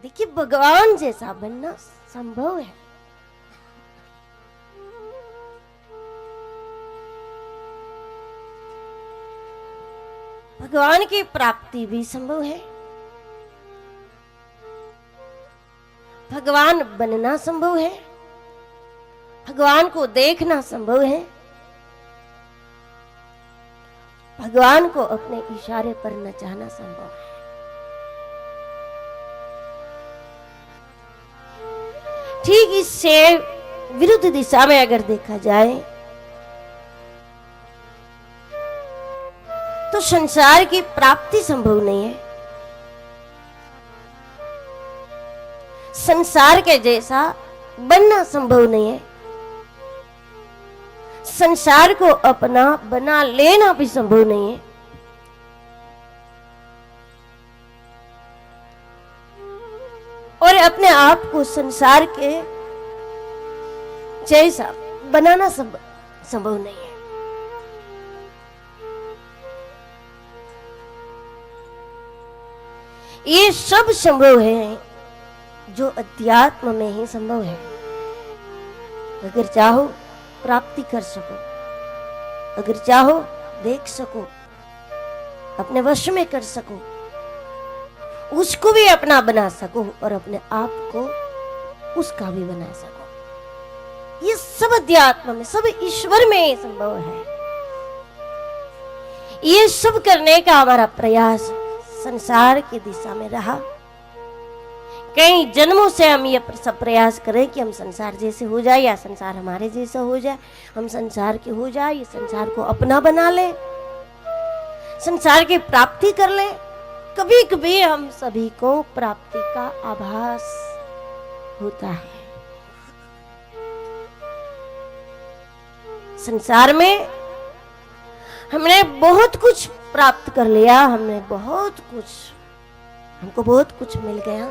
देखिए, भगवान जैसा बनना संभव है। भगवान की प्राप्ति भी संभव है, भगवान बनना संभव है, भगवान को देखना संभव है, भगवान को अपने इशारे पर नचाना संभव है। ठीक इससे विरुद्ध दिशा में अगर देखा जाए तो संसार की प्राप्ति संभव नहीं है। संसार के जैसा बनना संभव नहीं है। संसार को अपना बना लेना भी संभव नहीं है। और अपने आप को संसार के जैसा बनाना संभव नहीं है। ये सब संभव है जो अध्यात्म में ही संभव है। अगर चाहो प्राप्ति कर सको, अगर चाहो देख सको, अपने वश में कर सको, उसको भी अपना बना सको और अपने आप को उसका भी बना सको। ये सब अध्यात्म में, सब ईश्वर में संभव है। ये सब करने का हमारा प्रयास संसार की दिशा में रहा। कई जन्मों से हम ये सब प्रयास करें कि हम संसार जैसे हो जाए या संसार हमारे जैसा हो जाए, हम संसार के हो जाए, ये संसार को अपना बना ले, संसार की प्राप्ति कर ले। कभी कभी हम सभी को प्राप्ति का आभास होता है। संसार में हमने बहुत कुछ प्राप्त कर लिया, हमने बहुत कुछ, हमको बहुत कुछ मिल गया।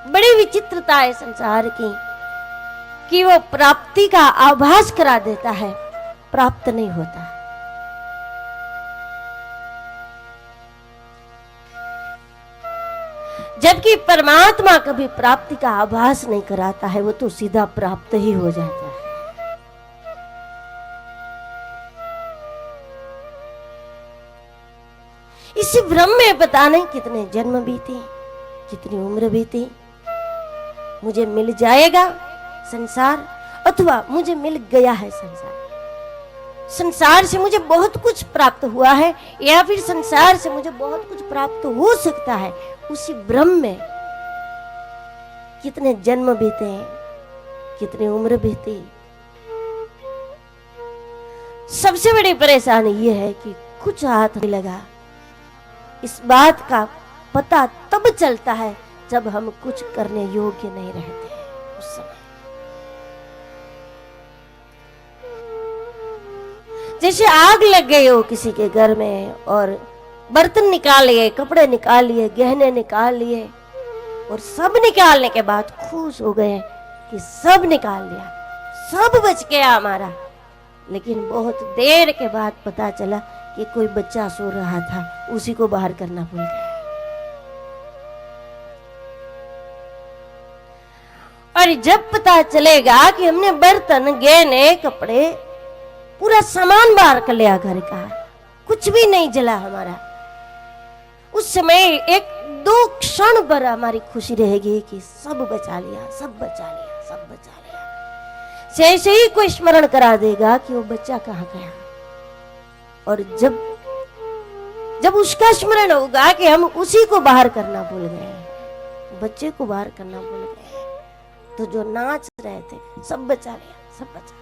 बड़ी विचित्रता है संसार की कि वो प्राप्ति का आभास करा देता है, प्राप्त नहीं होता। जबकि परमात्मा कभी प्राप्ति का आभास नहीं कराता है, वो तो सीधा प्राप्त ही हो जाता है। इसी भ्रम में पता नहीं कितने जन्म बीते, कितनी उम्र बीती। मुझे मिल जाएगा संसार अथवा मुझे मिल गया है संसार, संसार से मुझे बहुत कुछ प्राप्त हुआ है या फिर संसार से मुझे बहुत कुछ प्राप्त हो सकता है। उसी भ्रम में कितने जन्म बीते, कितनी उम्र बीती। सबसे बड़ी परेशानी यह है कि कुछ हाथ नहीं लगा। इस बात का पता तब चलता है जब हम कुछ करने योग्य नहीं रहते हैं। उस समय जैसे आग लग गई हो किसी के घर में और बर्तन निकाल लिए, कपड़े निकाल लिए, गहने निकाल लिए और सब निकालने के बाद खुश हो गए कि सब निकाल लिया, सब बच गया हमारा। लेकिन बहुत देर के बाद पता चला कि कोई बच्चा सो रहा था, उसी को बाहर करना भूल गया। और जब पता चलेगा कि हमने बर्तन, गहने, कपड़े, पूरा सामान बाहर कर लिया घर का, कुछ भी नहीं जला हमारा, उस समय एक दो क्षण पर हमारी खुशी रहेगी कि सब बचा लिया, सब बचा लिया, सब बचा लिया। जैसे ही कोई स्मरण करा देगा कि वो बच्चा कहाँ गया, और जब उसका स्मरण होगा कि हम उसी को बाहर करना भूल गए, बच्चे को बाहर करना भूल गए, तो जो नाच रहे थे सब बचा लिया, सब बचा लिया।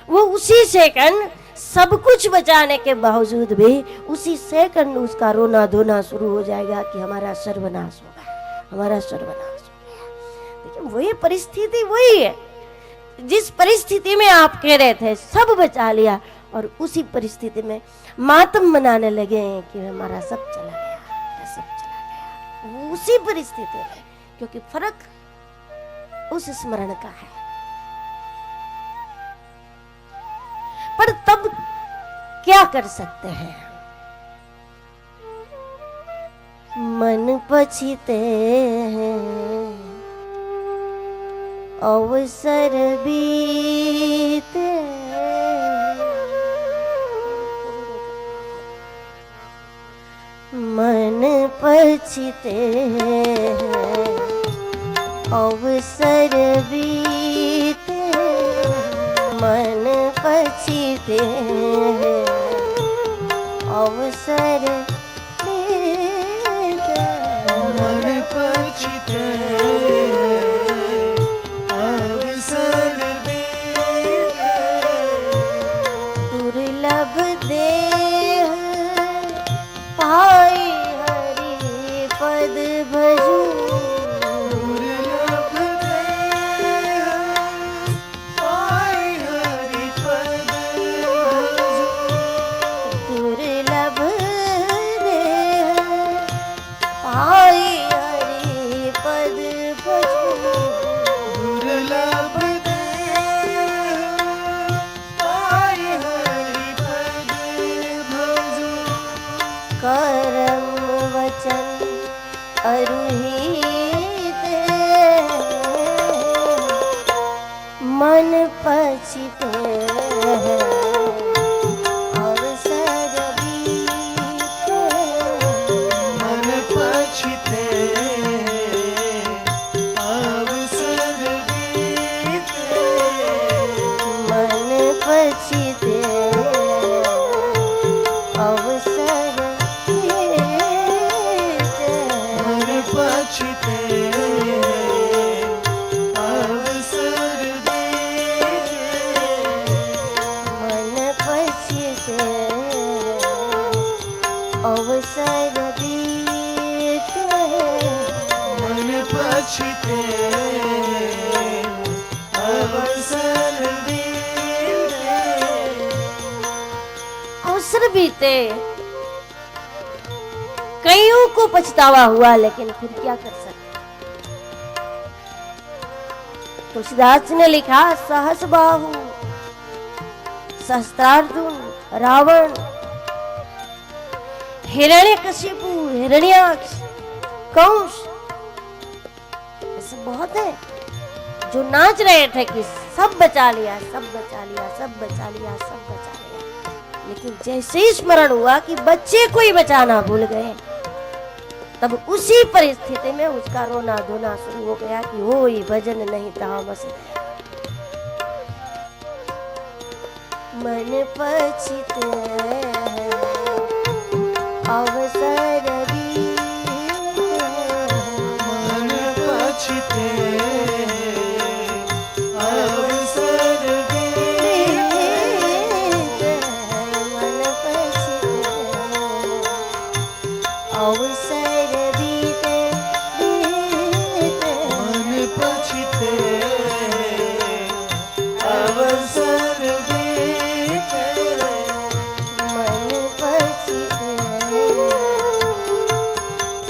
वो उसी सेकंड सब कुछ बचाने के बावजूद भी उसी सेकंड उसका रोना धोना शुरू हो जाएगा कि हमारा सर्वनाश हो गया, हमारा सर्वनाश हो गया। लेकिन वही परिस्थिति वही है जिस परिस्थिति में आप कह रहे थे सब बचा लिया, और उसी परिस्थिति में मातम मनाने लगे कि हमारा सब चला गया, सब चला गया। उसी परिस्थिति में, क्योंकि फर्क उस स्मरण का है। पर तब क्या कर सकते हैं? मन पछते हैं अवसर बीते, मन पछते हैं अवसर बीते, मन पछते हैं अवसर बीते, मन पछते अवसर बीते, दुर्लभ देह पाई हरि पद भजू, दुर्लभ देह पाई हरि पद भजू, दुर्लभ देह पाई हरि पद भजू, दुर्लभ देह पाई हरि पद भजू, करम वचन अरुहित मन पछते अवसर बीते, मन पछते अवसर बीते, मन पछते अवसर बीते, मन पछते अवसर बीते, मन पछते अवसर बीते, मन पछते अवसर बीते, अवसर बीते। कईयों को पछतावा हुआ, लेकिन फिर क्या कर सकते। तुलसीदास ने लिखा, सहस बाहु सहस्त्रार्जुन रावण, हिरण्यकशिपु हिरण्याक्ष कंस, ऐसे बहुत है जो नाच रहे थे कि सब बचा लिया, सब बचा लिया, सब बचा लिया, सब बचा लिया, लेकिन जैसे ही स्मरण हुआ कि बच्चे को ही बचाना भूल गए, तब उसी परिस्थिति में उसका रोना धोना शुरू हो गया कि हो ही भजन नहीं तामस, मन पछते अवसर बीते, मन पछते अवसर बीते, मन पछते अवसर बीते, बीते, मन पछते अवसर बीते, मन पछते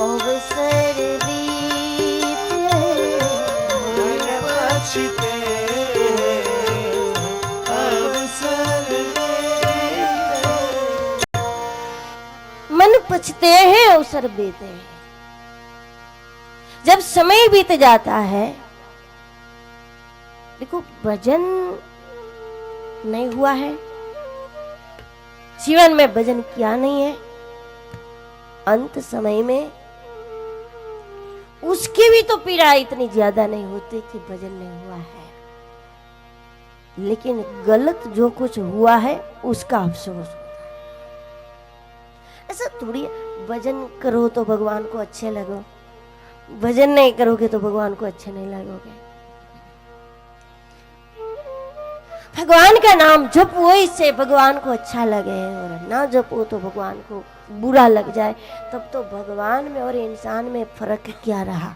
अवसर बीते, मन पछते अवसर बीते, मन पछते हैं अवसर बीते हैं। जब समय बीत जाता है, देखो भजन नहीं हुआ है, जीवन में भजन किया नहीं है, अंत समय में उसकी भी तो पीड़ा इतनी ज्यादा नहीं होती कि भजन नहीं हुआ है, लेकिन गलत जो कुछ हुआ है उसका अफसोस होता है। ऐसा थोड़ी भजन करो तो भगवान को अच्छे लगो, भजन नहीं करोगे तो भगवान को अच्छे नहीं लगोगे। भगवान का नाम जपो, इससे भगवान को अच्छा लगे, और ना जपो तो भगवान को बुरा लग जाए, तब तो भगवान में और इंसान में फर्क क्या रहा।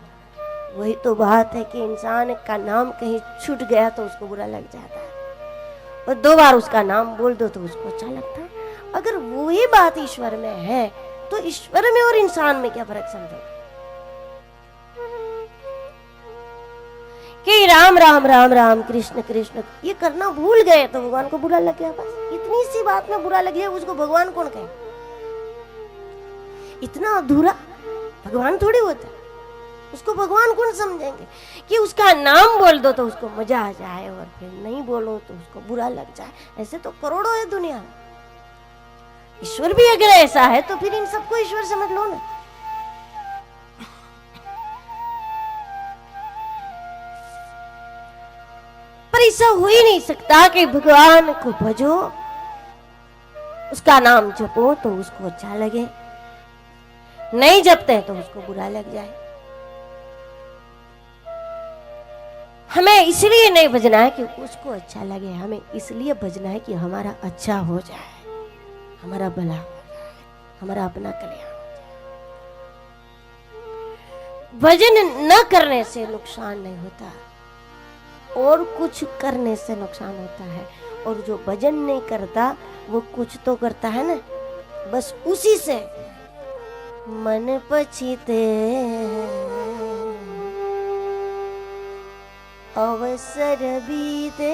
वही तो बात है कि इंसान का नाम कहीं छूट गया तो उसको बुरा लग जाता है, और 2 बार उसका नाम बोल दो तो उसको अच्छा लगता है। अगर वही बात ईश्वर में है तो ईश्वर में और इंसान में क्या फर्क समझो कि राम राम राम राम कृष्ण कृष्ण ये करना भूल गए तो भगवान को बुरा लग गया। बस इतनी सी बात में बुरा लग गया, उसको भगवान कौन कहे। इतना अधूरा भगवान थोड़ी होता है, उसको भगवान कौन समझेंगे कि उसका नाम बोल दो तो उसको मजा आ जाए और फिर नहीं बोलो तो उसको बुरा लग जाए। ऐसे तो करोड़ों है दुनिया में। ईश्वर भी अगर ऐसा है तो फिर इन सबको ईश्वर समझ लो ना। पर ऐसा हो ही नहीं सकता कि भगवान को भजो, उसका नाम जपो तो उसको अच्छा लगे, नहीं जपते तो उसको बुरा लग जाए। हमें इसलिए नहीं भजना है कि उसको अच्छा लगे, हमें इसलिए भजना है कि हमारा अच्छा हो जाए, हमारा भला हो जाए, हमारा अपना कल्याण हो जाए। भजन न करने से नुकसान नहीं होता, और कुछ करने से नुकसान होता है। और जो भजन नहीं करता वो कुछ तो करता है ना, बस उसी से मन पछीते अवसर बीते।